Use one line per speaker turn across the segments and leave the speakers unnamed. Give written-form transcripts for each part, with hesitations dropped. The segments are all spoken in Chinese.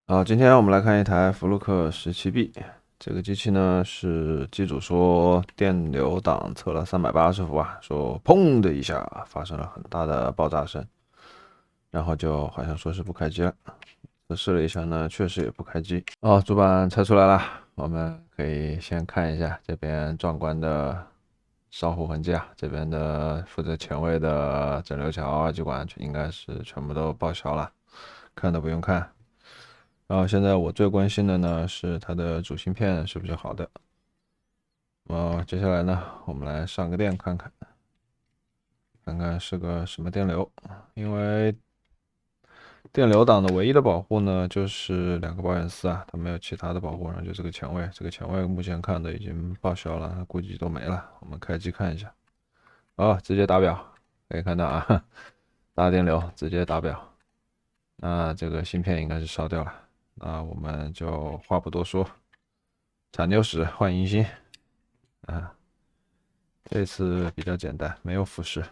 好，今天我们来看一台福禄克17B，这个机器呢是机主说电流档测了380伏啊，说砰的一下发生了很大的爆炸声，然后就好像说是不开机了。测试了一下呢，确实也不开机。哦，主板拆出来了，我们可以先看一下这边壮观的烧糊痕迹啊，这边的负责前位的整流桥二极管应该是全部都报销了，看都不用看。然后现在我最关心的呢是它的主芯片是不是好的。接下来呢，我们来上个电看看，看看是个什么电流。因为电流档的唯一的保护呢，就是两个保险丝啊，它没有其他的保护，然后就这个前位，这个前位目前看的已经报销了，估计都没了。我们开机看一下，直接打表，可以看到啊，大电流直接打表，那这个芯片应该是烧掉了。那我们就话不多说，铲牛屎换银芯啊，这次比较简单，没有腐蚀。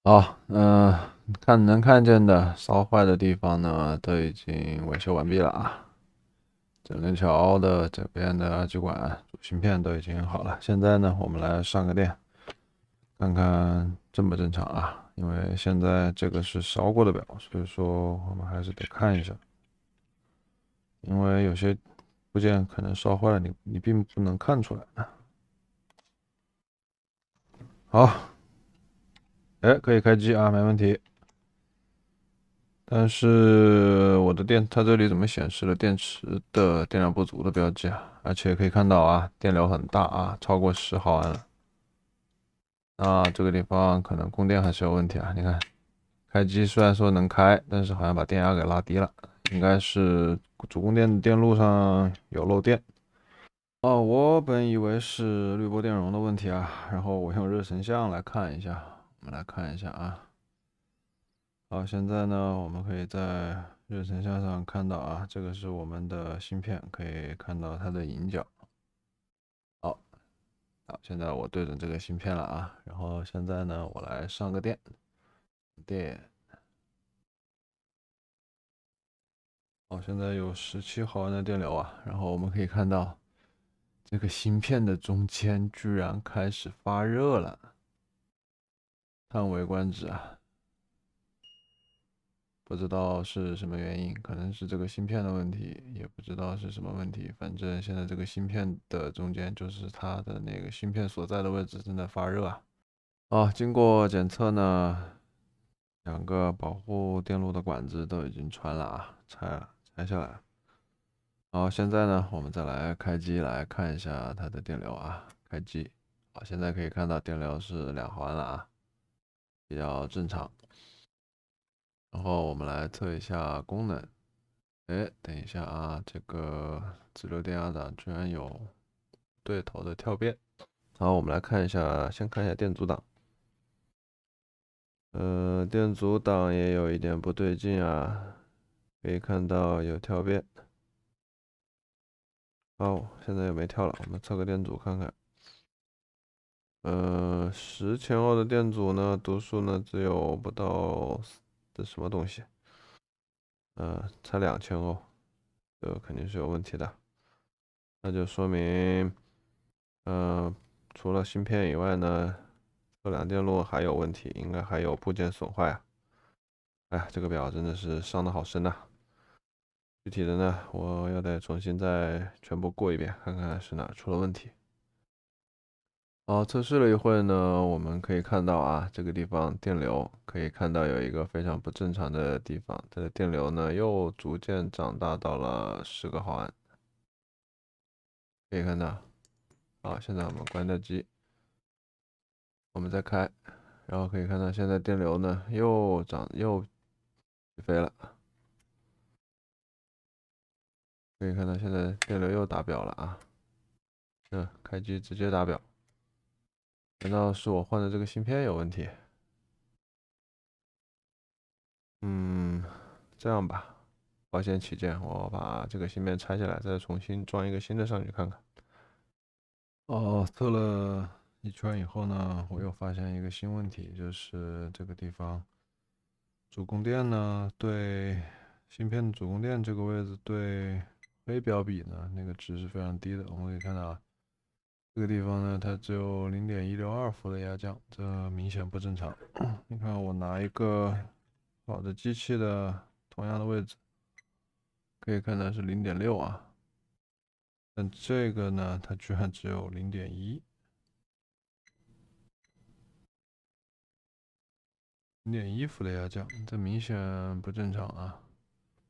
好，看能看见的烧坏的地方呢，都已经维修完毕了啊。整根桥的这边的二极管、主芯片都已经好了。现在呢，我们来上个电，看看正不正常啊。因为现在这个是烧过的表，所以说我们还是得看一下。因为有些部件可能烧坏了，你并不能看出来。好，哎，可以开机啊，没问题。但是我的它这里怎么显示了电池的电量不足的标记啊？而且可以看到啊，电流很大啊，超过10毫安了。那这个地方可能供电还是有问题啊。你看，开机虽然说能开，但是好像把电压给拉低了，应该是主供电电路上有漏电。哦，我本以为是滤波电容的问题啊，然后我用热成像来看一下，我们来看一下啊。好，现在呢，我们可以在热成像上看到啊，这个是我们的芯片，可以看到它的引脚。好，好，现在我对准这个芯片了啊，然后现在呢，我来上个电，好，现在有17毫安的电流啊，然后我们可以看到这个芯片的中间居然开始发热了，叹为观止啊！不知道是什么原因，可能是这个芯片的问题，也不知道是什么问题。反正现在这个芯片的中间，就是它的那个芯片所在的位置正在发热啊。哦，经过检测呢，两个保护电路的管子都已经穿了啊，拆下来。好，现在呢，我们再来开机来看一下它的电流啊。开机，好，现在可以看到电流是2毫安了啊，比较正常。然后我们来测一下功能。哎，等一下啊，这个直流电压档居然有对头的跳变。好，我们来看一下，先看一下电阻档。电阻档也有一点不对劲啊，可以看到有跳变。好，现在又没跳了，我们测个电阻看看。10千欧的电阻呢，读数呢只有不到，这什么东西？才2000欧，这肯定是有问题的。那就说明，除了芯片以外呢，测量电路还有问题，应该还有部件损坏啊。哎，这个表真的是伤的好深呐。具体的呢，我要得重新再全部过一遍，看看是哪出了问题。好，测试了一会呢，我们可以看到啊，这个地方电流可以看到有一个非常不正常的地方，它的电流呢又逐渐长大到了10个毫安，可以看到。好，现在我们关掉机，我们再开，然后可以看到现在电流呢又起飞了，可以看到现在电流又达标了啊。开机直接达标，难道是我换的这个芯片有问题？嗯，这样吧，保险起见，我把这个芯片拆下来，再重新装一个新的上去看看。哦，测了一圈以后呢，我又发现一个新问题，就是这个地方主供电呢，对芯片的主供电这个位置对微表比呢，那个值是非常低的。我们可以看到啊，这个地方呢，它只有0.162伏的压降，这明显不正常。你看，我拿一个好的机器的同样的位置，可以看到是0.6啊，但这个呢，它居然只有0.1，0.1伏的压降，这明显不正常啊！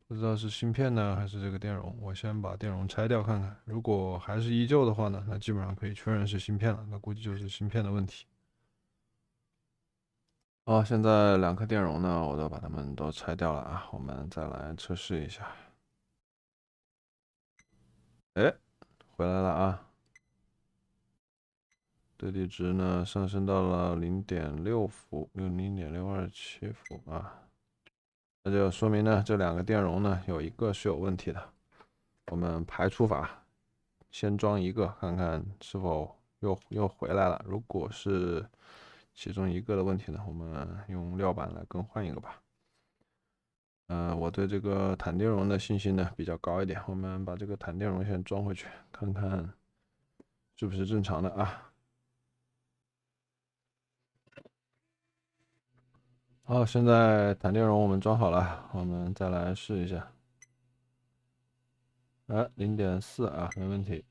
不知道是芯片呢，还是这个电容。我先把电容拆掉看看，如果还是依旧的话呢，那基本上可以确认是芯片了，那估计就是芯片的问题。好，现在2颗电容呢，我都把它们都拆掉了啊，我们再来测试一下。哎，回来了啊！对立值呢上升到了0.6伏，0.627伏啊，那就说明呢这2个电容呢有一个是有问题的。我们排除法，先装一个看看是否又回来了。如果是其中一个的问题呢，我们用料板来更换一个吧。我对这个坦电容的信心呢比较高一点，我们把这个坦电容先装回去，看看是不是正常的啊。好，现在坦电容我们装好了，我们再来试一下。0.4啊，没问题。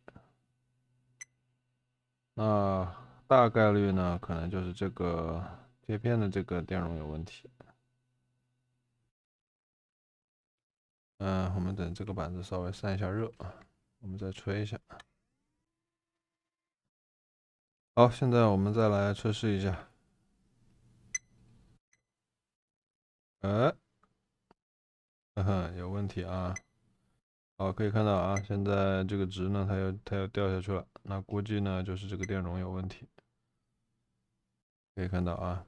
那大概率呢，可能就是这个贴片的这个电容有问题。我们等这个板子稍微散一下热啊，我们再吹一下。好，现在我们再来测试一下。哎，有问题啊。好，可以看到啊，现在这个值呢，它又掉下去了。那估计呢，就是这个电容有问题。可以看到啊，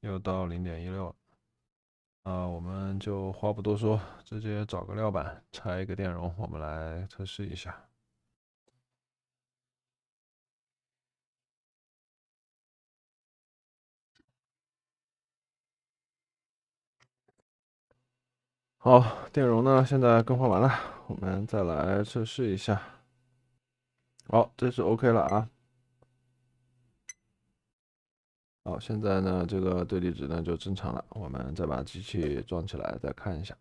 又到0.16了。我们就话不多说，直接找个料板拆一个电容，我们来测试一下。好，电容呢现在更换完了，我们再来测试一下。好，这是 OK 了啊。好，现在呢这个对离值呢就正常了，我们再把机器装起来再看一下。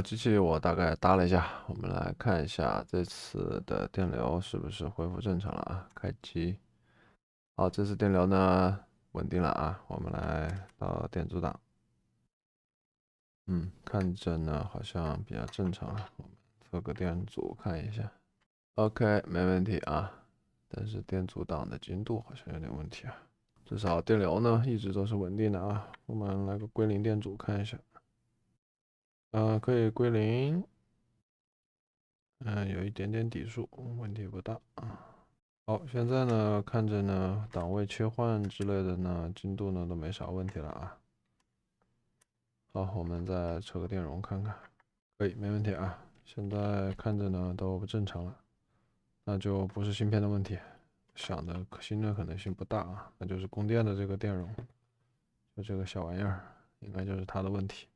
机器我大概搭了一下，我们来看一下这次的电流是不是恢复正常了啊？开机。好，这次电流呢稳定了啊，我们来到电阻档。看着呢好像比较正常啊，我们测个电阻看一下。OK，没问题啊，但是电阻档的精度好像有点问题啊。至少电流呢一直都是稳定的啊。我们来个归零电阻看一下。可以归零。有一点点底数，问题不大啊。好，现在呢看着呢档位切换之类的呢精度呢都没啥问题了啊。好，我们再测个电容看看。可以，没问题啊。现在看着呢都不正常了，那就不是芯片的问题，想的新的可能性不大啊，那就是供电的这个电容，就这个小玩意儿，应该就是它的问题。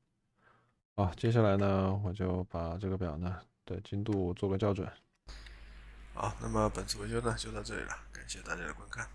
好，接下来呢，我就把这个表呢的精度做个校准。好，那么本次维修呢就到这里了，感谢大家的观看。